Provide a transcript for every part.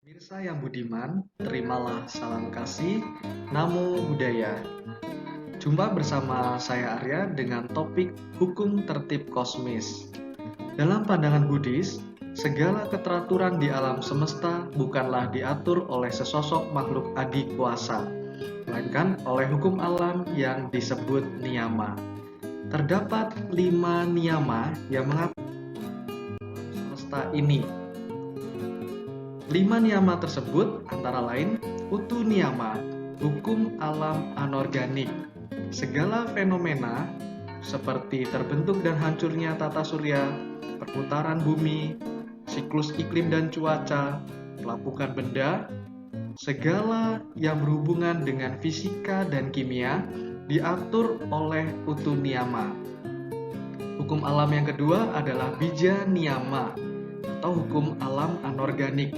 Pemirsa yang budiman, terimalah salam kasih, Namo Buddhaya. Jumpa bersama saya Arya dengan topik hukum tertib kosmis. Dalam pandangan Buddhis, segala keteraturan di alam semesta bukanlah diatur oleh sesosok makhluk adikuasa, melainkan oleh hukum alam yang disebut niyama. Terdapat 5 niyama yang mengatur alam semesta ini. 5 niyama tersebut antara lain utu niyama, hukum alam anorganik. Segala fenomena seperti terbentuk dan hancurnya tata surya, perputaran bumi, siklus iklim dan cuaca, pelapukan benda, segala yang berhubungan dengan fisika dan kimia diatur oleh utu niyama. Hukum alam yang kedua adalah bija niyama atau hukum alam anorganik.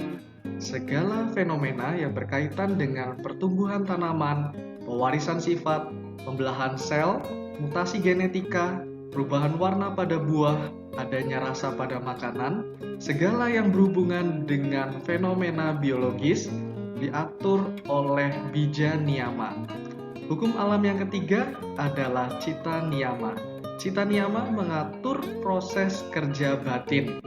Segala fenomena yang berkaitan dengan pertumbuhan tanaman, pewarisan sifat, pembelahan sel, mutasi genetika, perubahan warna pada buah, adanya rasa pada makanan, segala yang berhubungan dengan fenomena biologis diatur oleh bija niyama. Hukum alam yang ketiga adalah cita niyama. Cita niyama mengatur proses kerja batin.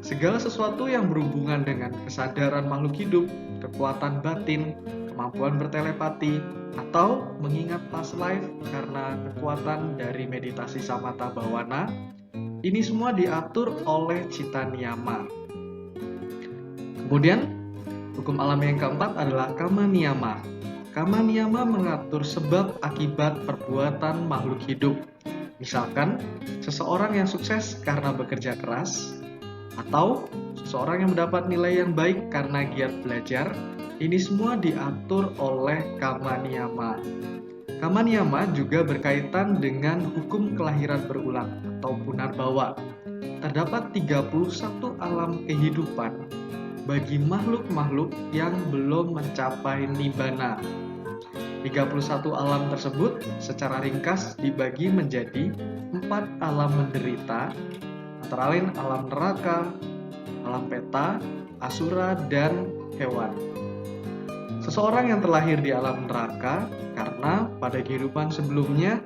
Segala sesuatu yang berhubungan dengan kesadaran makhluk hidup, kekuatan batin, kemampuan bertelepati, atau mengingat past life karena kekuatan dari meditasi samatha bhavana, ini semua diatur oleh cita niyama. Kemudian, hukum alam yang keempat adalah kama niyama. Kama niyama mengatur sebab akibat perbuatan makhluk hidup. Misalkan, seseorang yang sukses karena bekerja keras, atau seseorang yang mendapat nilai yang baik karena giat belajar, ini semua diatur oleh kama niyama. Kama niyama juga berkaitan dengan hukum kelahiran berulang atau punarbawa. Terdapat 31 alam kehidupan bagi makhluk-makhluk yang belum mencapai nibbana. 31 alam tersebut secara ringkas dibagi menjadi 4 alam menderita, antara lain alam neraka, alam peta, asura, dan hewan. Seseorang yang terlahir di alam neraka karena pada kehidupan sebelumnya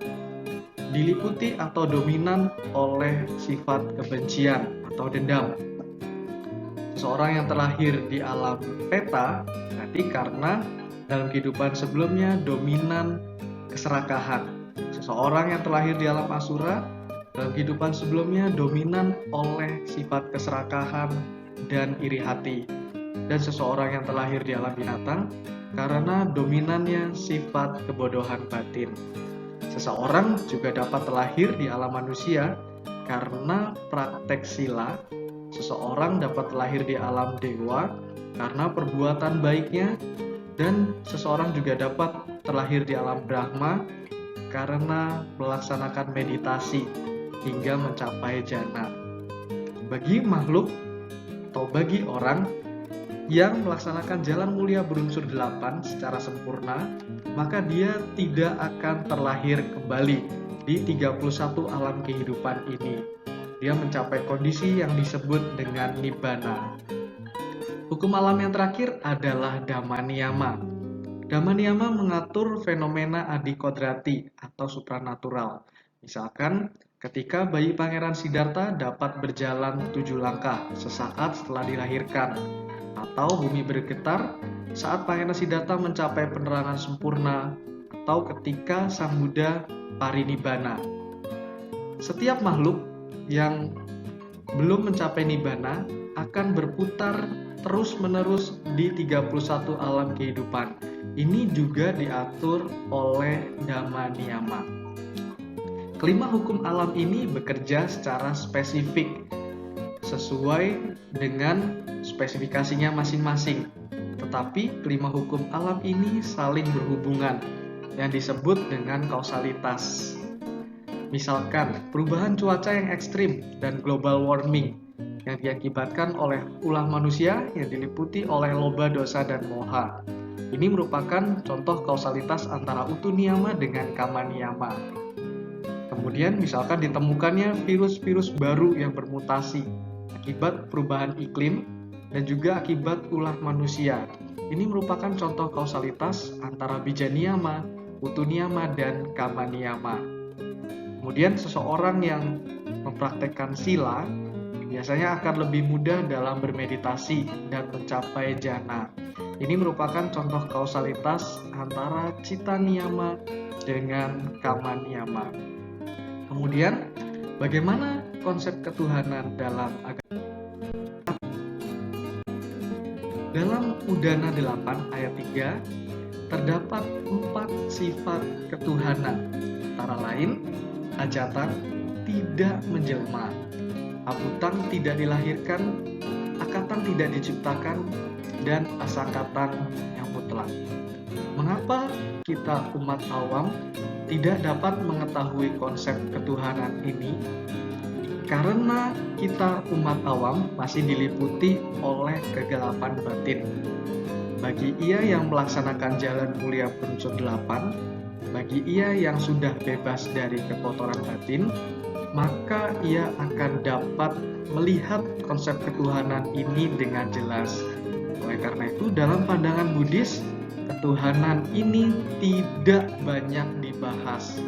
diliputi atau dominan oleh sifat kebencian atau dendam. Seseorang yang terlahir di alam peta berarti karena dalam kehidupan sebelumnya dominan keserakahan. Seseorang yang terlahir di alam asura dalam kehidupan sebelumnya dominan oleh sifat keserakahan dan iri hati. Dan seseorang yang terlahir di alam binatang karena dominannya sifat kebodohan batin. Seseorang juga dapat terlahir di alam manusia karena praktek sila. Seseorang dapat terlahir di alam dewa karena perbuatan baiknya. Dan seseorang juga dapat terlahir di alam Brahma karena melaksanakan meditasi hingga mencapai jana. Bagi makhluk atau bagi orang yang melaksanakan jalan mulia berunsur 8 secara sempurna, maka dia tidak akan terlahir kembali di 31 alam kehidupan ini. Dia mencapai kondisi yang disebut dengan nibbana. Hukum alam yang terakhir adalah dhamma niyama. Dhamma niyama mengatur fenomena adikodrati atau supranatural. Misalkan, ketika bayi Pangeran Siddhartha dapat berjalan 7 langkah sesaat setelah dilahirkan, atau bumi bergetar saat Pangeran Siddhartha mencapai penerangan sempurna, atau ketika Sang Buddha parinibbana. Setiap makhluk yang belum mencapai nibbana akan berputar terus-menerus di 31 alam kehidupan. Ini juga diatur oleh dhamma niyama. Kelima hukum alam ini bekerja secara spesifik sesuai dengan spesifikasinya masing-masing. Tetapi kelima hukum alam ini saling berhubungan yang disebut dengan kausalitas. Misalkan perubahan cuaca yang ekstrim dan global warming yang diakibatkan oleh ulah manusia yang diliputi oleh loba, dosa, dan moha. Ini merupakan contoh kausalitas antara utu niyama dengan kama niyama. Kemudian misalkan ditemukannya virus-virus baru yang bermutasi akibat perubahan iklim dan juga akibat ulah manusia. Ini merupakan contoh kausalitas antara bija niyama, utu niyama, dan kama niyama. Kemudian seseorang yang mempraktekkan sila biasanya akan lebih mudah dalam bermeditasi dan mencapai jhana. Ini merupakan contoh kausalitas antara cita niyama dengan kama niyama. Kemudian, bagaimana konsep ketuhanan dalam agama? Dalam Udana 8 ayat 3, terdapat 4 sifat ketuhanan, antara lain hajatan, tidak menjelma, abutang, tidak dilahirkan, akatan, tidak diciptakan, dan asangkatan yang mutlak. Mengapa kita umat awam tidak dapat mengetahui konsep ketuhanan ini? Karena kita umat awam masih diliputi oleh kegelapan batin. Bagi ia yang melaksanakan jalan mulia berunsur 8, bagi ia yang sudah bebas dari kekotoran batin, maka ia akan dapat melihat konsep ketuhanan ini dengan jelas. Oleh karena itu, dalam pandangan Buddhis, ketuhanan ini tidak banyak dibahas.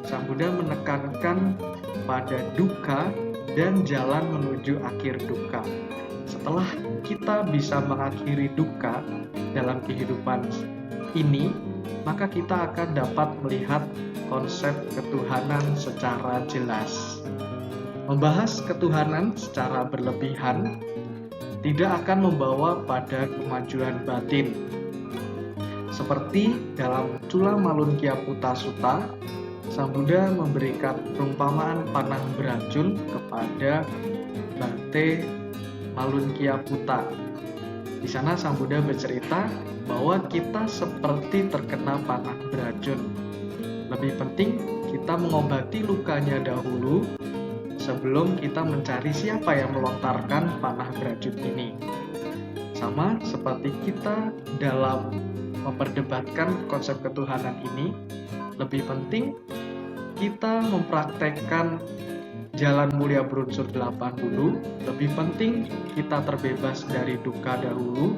Sang Buddha menekankan pada dukkha dan jalan menuju akhir dukkha. Setelah kita bisa mengakhiri dukkha dalam kehidupan ini, maka kita akan dapat melihat konsep ketuhanan secara jelas. Membahas ketuhanan secara berlebihan tidak akan membawa pada kemajuan batin. Seperti dalam Cula Malunkyaputta Sutta, Sang Buddha memberikan perumpamaan panah beracun kepada Bhante Malunkyaputta. Di sana Sang Buddha bercerita bahwa kita seperti terkena panah beracun. Lebih penting kita mengobati lukanya dahulu sebelum kita mencari siapa yang melontarkan panah beracun ini. Sama seperti kita dalam memperdebatkan konsep ketuhanan ini, lebih penting kita mempraktekkan jalan mulia berunsur 8 dulu, lebih penting kita terbebas dari dukkha dahulu,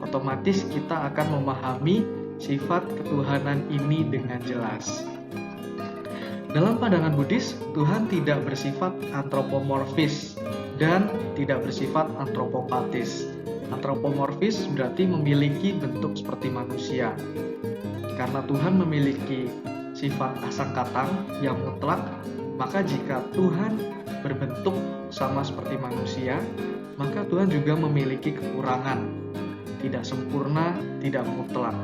otomatis kita akan memahami sifat ketuhanan ini dengan jelas. Dalam pandangan Buddhis, Tuhan tidak bersifat antropomorfis dan tidak bersifat antropopatis. Antropomorfis berarti memiliki bentuk seperti manusia. Karena Tuhan memiliki sifat asangkatan yang mutlak, maka jika Tuhan berbentuk sama seperti manusia, maka Tuhan juga memiliki kekurangan, tidak sempurna, tidak mutlak.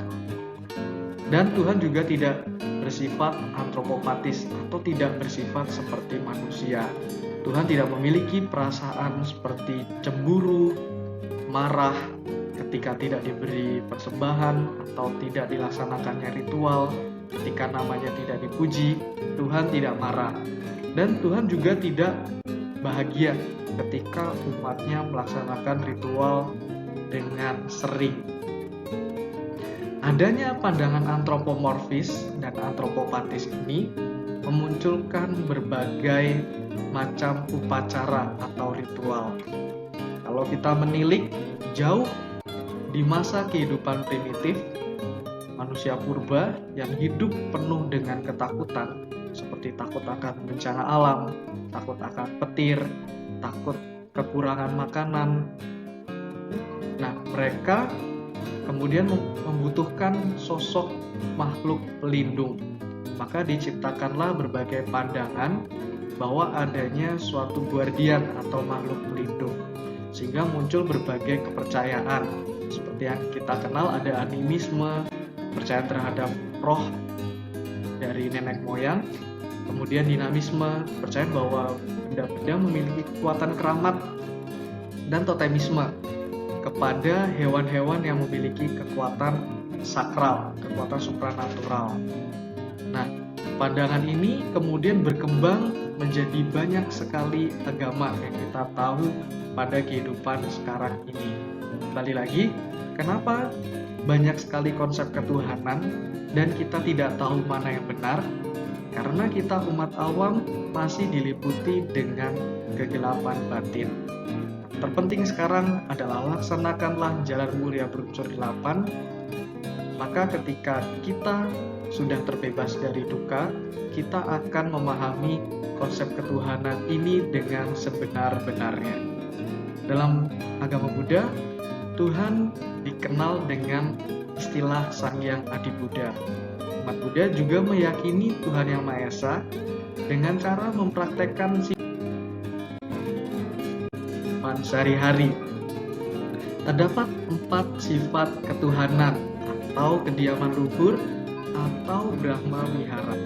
Dan Tuhan juga tidak bersifat antropopatis atau tidak bersifat seperti manusia. Tuhan tidak memiliki perasaan seperti cemburu, marah ketika tidak diberi persembahan atau tidak dilaksanakannya ritual, ketika namanya tidak dipuji. Tuhan tidak marah. Dan Tuhan juga tidak bahagia ketika umatnya melaksanakan ritual dengan sering. Adanya pandangan antropomorfis dan antropopatis ini memunculkan berbagai macam upacara atau ritual. Kalau kita menilik jauh di masa kehidupan primitif, manusia purba yang hidup penuh dengan ketakutan, seperti takut akan bencana alam, takut akan petir, takut kekurangan makanan. Nah, mereka kemudian membutuhkan sosok makhluk pelindung. Maka diciptakanlah berbagai pandangan bahwa adanya suatu guardian atau makhluk pelindung. Sehingga muncul berbagai kepercayaan. Seperti yang kita kenal ada animisme, percaya terhadap roh dari nenek moyang. Kemudian dinamisme, percaya bahwa benda-benda memiliki kekuatan keramat. Dan totemisme, kepada hewan-hewan yang memiliki kekuatan sakral, kekuatan supranatural. Nah, pandangan ini kemudian berkembang menjadi banyak sekali agama yang kita tahu pada kehidupan sekarang ini. Kembali lagi, kenapa banyak sekali konsep ketuhanan dan kita tidak tahu mana yang benar? Karena kita umat awam masih diliputi dengan kegelapan batin. terpenting sekarang adalah laksanakanlah jalan mulia berunsur 8. Maka ketika kita sudah terbebas dari duka, kita akan memahami konsep ketuhanan ini dengan sebenar-benarnya. Dalam agama Buddha, Tuhan dikenal dengan istilah Sang Hyang Adi Buddha. Umat Buddha juga meyakini Tuhan Yang Maha Esa dengan cara mempraktekkan sifat sehari-hari. Terdapat 4 sifat ketuhanan atau kediaman luhur atau Brahma Wihara.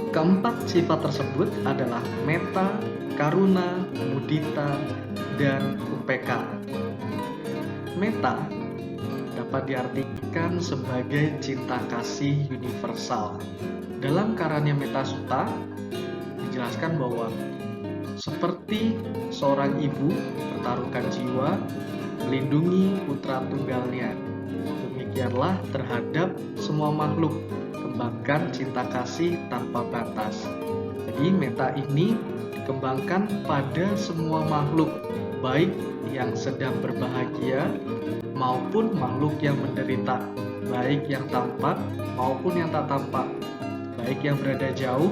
Keempat sifat tersebut adalah metta, karuna, mudita, dan upeka. Metta dapat diartikan sebagai cinta kasih universal. Dalam Karanya Metta Sutta dijelaskan bahwa seperti seorang ibu pertaruhkan jiwa melindungi putra tunggalnya, demikianlah terhadap semua makhluk kembangkan cinta kasih tanpa batas. Jadi metta ini dikembangkan pada semua makhluk, baik yang sedang berbahagia maupun makhluk yang menderita, baik yang tampak maupun yang tak tampak, baik yang berada jauh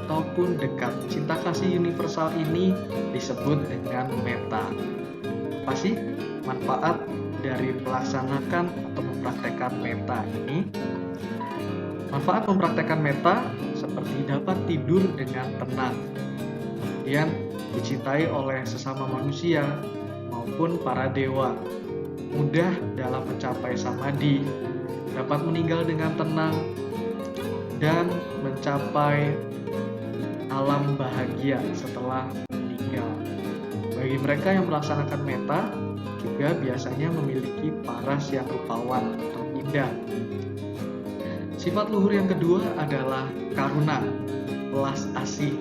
ataupun dekat. Cinta kasih universal ini disebut dengan metta. Apa sih manfaat dari melaksanakan atau mempraktekkan metta ini? Manfaat mempraktekkan metta seperti dapat tidur dengan tenang, kemudian dicintai oleh sesama manusia maupun para dewa, mudah dalam mencapai samadhi, dapat meninggal dengan tenang, dan mencapai alam bahagia setelah meninggal. Bagi mereka yang melaksanakan metta juga biasanya memiliki paras yang rupawan atau indah. Sifat luhur yang kedua adalah karuna, belas asih.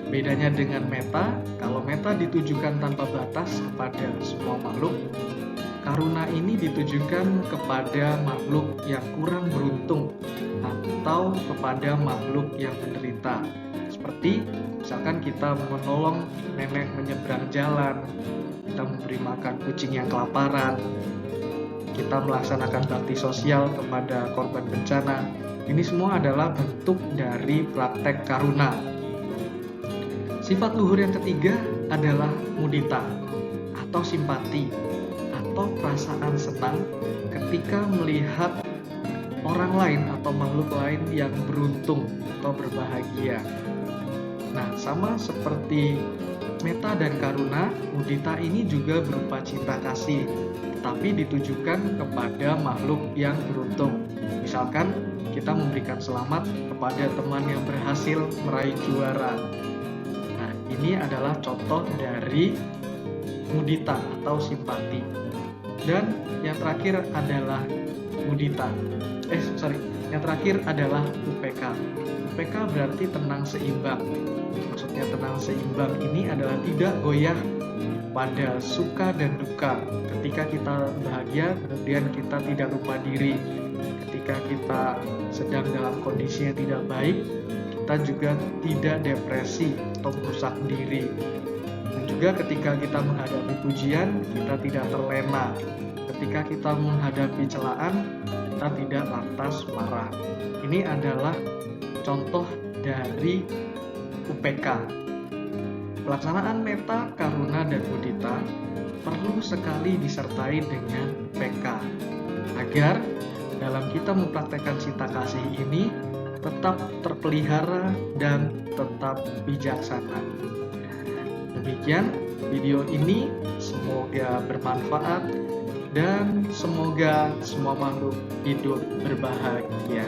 Bedanya dengan metta, kalau metta ditujukan tanpa batas kepada semua makhluk, karuna ini ditujukan kepada makhluk yang kurang beruntung atau kepada makhluk yang menderita. Seperti misalkan kita menolong nenek menyeberang jalan, kita memberi makan kucing yang kelaparan, kita melaksanakan bakti sosial kepada korban bencana. Ini semua adalah bentuk dari praktek karuna. Sifat luhur yang ketiga adalah mudita atau simpati atau perasaan senang ketika melihat orang lain atau makhluk lain yang beruntung atau berbahagia. Nah, sama seperti metta dan karuna, mudita ini juga berupa cinta kasih, tapi ditujukan kepada makhluk yang beruntung. Misalkan kita memberikan selamat kepada teman yang berhasil meraih juara. Nah, ini adalah contoh dari mudita atau simpati. Dan yang terakhir adalah yang terakhir adalah upeka. Upeka berarti tenang seimbang. Maksudnya tenang seimbang ini adalah tidak goyah pada suka dan duka. Ketika kita bahagia, kemudian kita tidak lupa diri. Ketika kita sedang dalam kondisi yang tidak baik, kita juga tidak depresi atau merusak diri. Dan juga ketika kita menghadapi pujian, kita tidak terlena. Ketika kita menghadapi celaan, kita tidak lantas marah. Ini adalah contoh dari UPK. Pelaksanaan metta, karuna, dan mudita perlu sekali disertai dengan PK agar dalam kita mempraktekkan cinta kasih ini tetap terpelihara dan tetap bijaksana. Demikian video ini, semoga bermanfaat dan semoga semua makhluk hidup berbahagia.